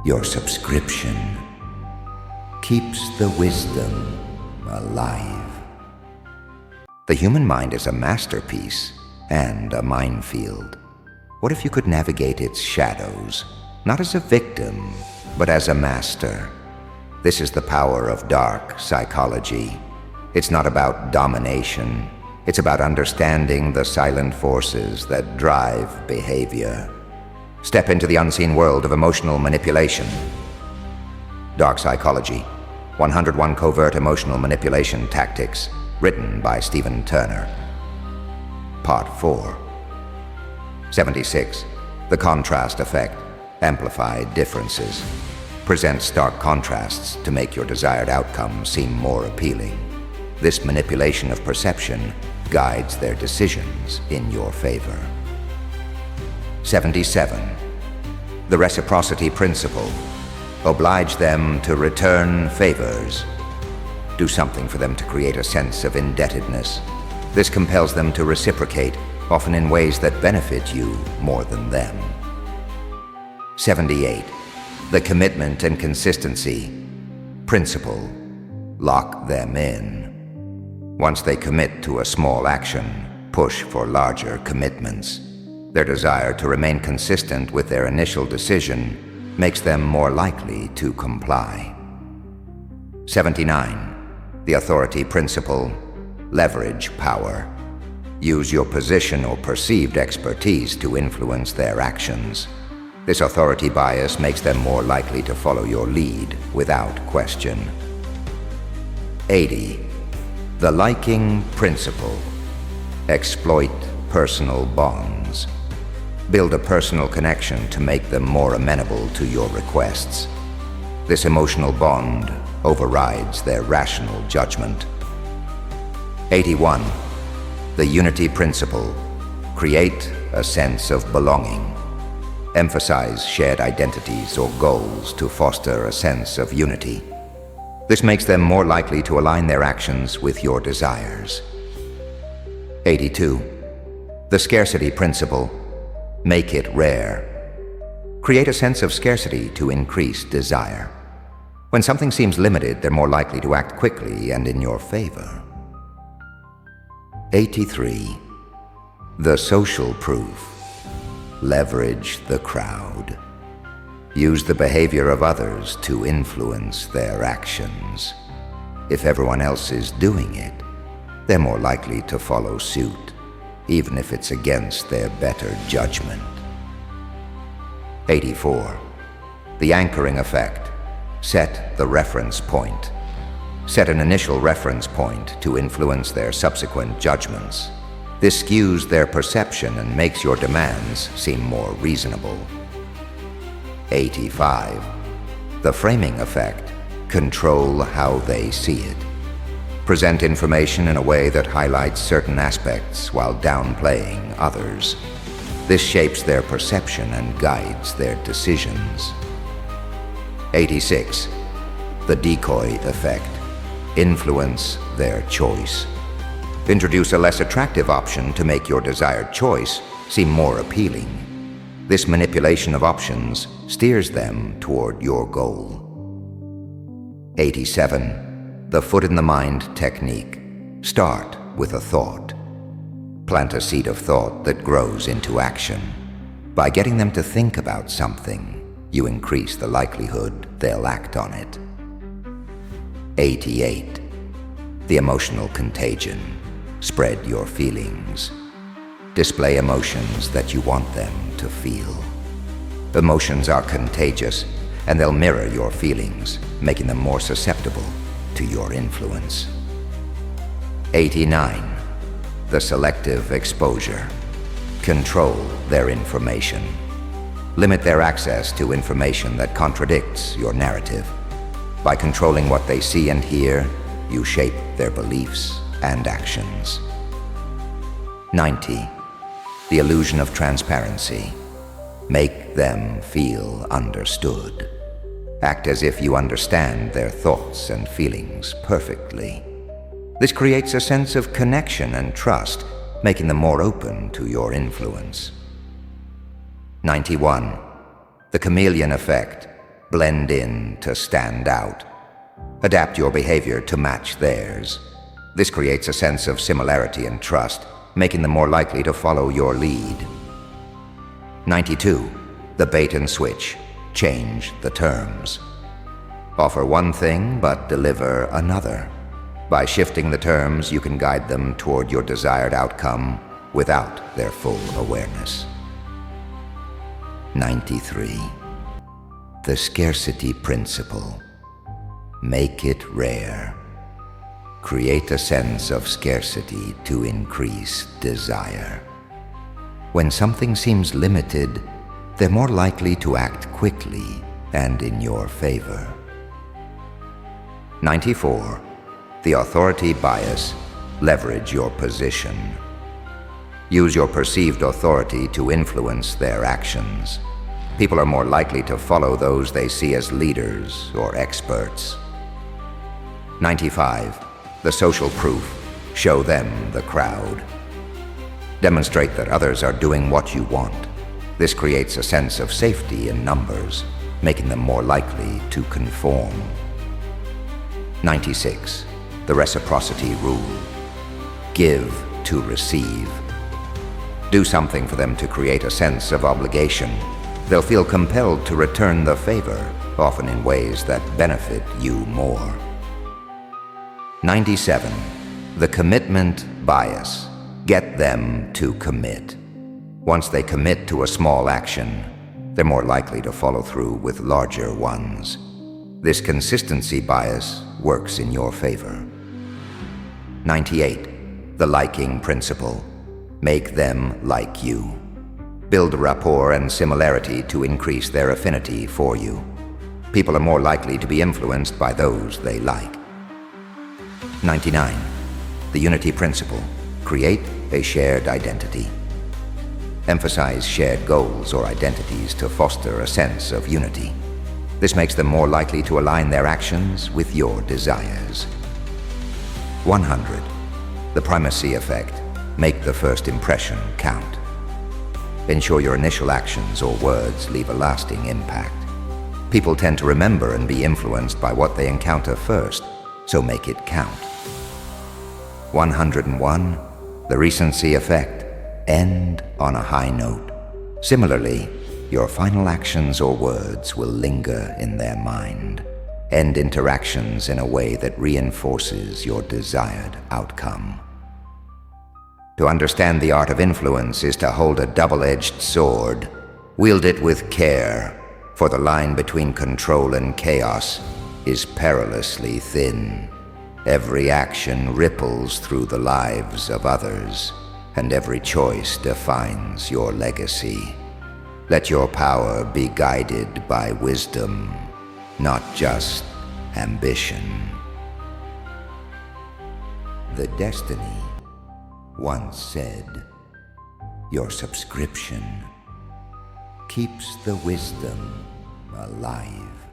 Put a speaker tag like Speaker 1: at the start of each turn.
Speaker 1: Your subscription keeps the wisdom alive. The human mind is a masterpiece and a minefield. What if you could navigate its shadows, not as a victim, but as a master? This is the power of dark psychology. It's not about domination. It's about understanding the silent forces that drive behavior. Step into the unseen world of emotional manipulation. Dark Psychology, 101 Covert Emotional Manipulation Tactics, written by Stephen Turner. Part 4. 76. The Contrast Effect. Amplify differences. Present stark contrasts to make your desired outcome seem more appealing. This manipulation of perception guides their decisions in your favor. 77. The Reciprocity Principle. Oblige them to return favors. Do something for them to create a sense of indebtedness. This compels them to reciprocate, often in ways that benefit you more than them. 78. The Commitment and Consistency Principle. Lock them in. Once they commit to a small action, push for larger commitments. Their desire to remain consistent with their initial decision makes them more likely to comply. 79. The Authority Principle. Leverage power. Use your position or perceived expertise to influence their actions. This authority bias makes them more likely to follow your lead without question. 80. The Liking Principle. Exploit personal bonds. Build a personal connection to make them more amenable to your requests. This emotional bond overrides their rational judgment. 81. The Unity Principle. Create a sense of belonging. Emphasize shared identities or goals to foster a sense of unity. This makes them more likely to align their actions with your desires. 82. The Scarcity Principle. Make it rare. Create a sense of scarcity to increase desire. When something seems limited, they're more likely to act quickly and in your favor. 83. The Social Proof. Leverage the crowd. Use the behavior of others to influence their actions. If everyone else is doing it, they're more likely to follow suit, even if it's against their better judgment. 84. The Anchoring Effect. Set the reference point. Set an initial reference point to influence their subsequent judgments. This skews their perception and makes your demands seem more reasonable. 85. The Framing Effect. Control how they see it. Present information in a way that highlights certain aspects while downplaying others. This shapes their perception and guides their decisions. 86. The Decoy Effect. Influence their choice. Introduce a less attractive option to make your desired choice seem more appealing. This manipulation of options steers them toward your goal. 87. The Foot in the Mind Technique. Start with a thought. Plant a seed of thought that grows into action. By getting them to think about something, you increase the likelihood they'll act on it. 88. The Emotional Contagion. Spread your feelings. Display emotions that you want them to feel. Emotions are contagious, and they'll mirror your feelings, making them more susceptible to your influence. 89. The Selective Exposure. Control their information. Limit their access to information that contradicts your narrative. By controlling what they see and hear, you shape their beliefs and actions. 90. The Illusion of Transparency. Make them feel understood. Act as if you understand their thoughts and feelings perfectly. This creates a sense of connection and trust, making them more open to your influence. 91. The Chameleon Effect. Blend in to stand out. Adapt your behavior to match theirs. This creates a sense of similarity and trust, making them more likely to follow your lead. 92. The bait and switch. Change the terms. Offer one thing, but deliver another. By shifting the terms, you can guide them toward your desired outcome without their full awareness. 93. The Scarcity Principle. Make it rare. Create a sense of scarcity to increase desire. When something seems limited, they're more likely to act quickly and in your favor. 94. The authority bias. Leverage your position. Use your perceived authority to influence their actions. People are more likely to follow those they see as leaders or experts. 95. The social proof. Show them the crowd. Demonstrate that others are doing what you want. This creates a sense of safety in numbers, making them more likely to conform. 96. The reciprocity rule. Give to receive. Do something for them to create a sense of obligation. They'll feel compelled to return the favor, often in ways that benefit you more. 97. The commitment bias. Get them to commit. Once they commit to a small action, they're more likely to follow through with larger ones. This consistency bias works in your favor. 98. The liking principle. Make them like you. Build rapport and similarity to increase their affinity for you. People are more likely to be influenced by those they like. 99. The unity principle. Create a shared identity. Emphasize shared goals or identities to foster a sense of unity. This makes them more likely to align their actions with your desires. 100. The primacy effect. Make the first impression count. Ensure your initial actions or words leave a lasting impact. People tend to remember and be influenced by what they encounter first, so make it count. 101. The recency effect. End on a high note. Similarly, your final actions or words will linger in their mind. End interactions in a way that reinforces your desired outcome. To understand the art of influence is to hold a double-edged sword. Wield it with care, for the line between control and chaos is perilously thin. Every action ripples through the lives of others, and every choice defines your legacy. Let your power be guided by wisdom, not just ambition. The Destiny once said, "Your subscription keeps the wisdom alive."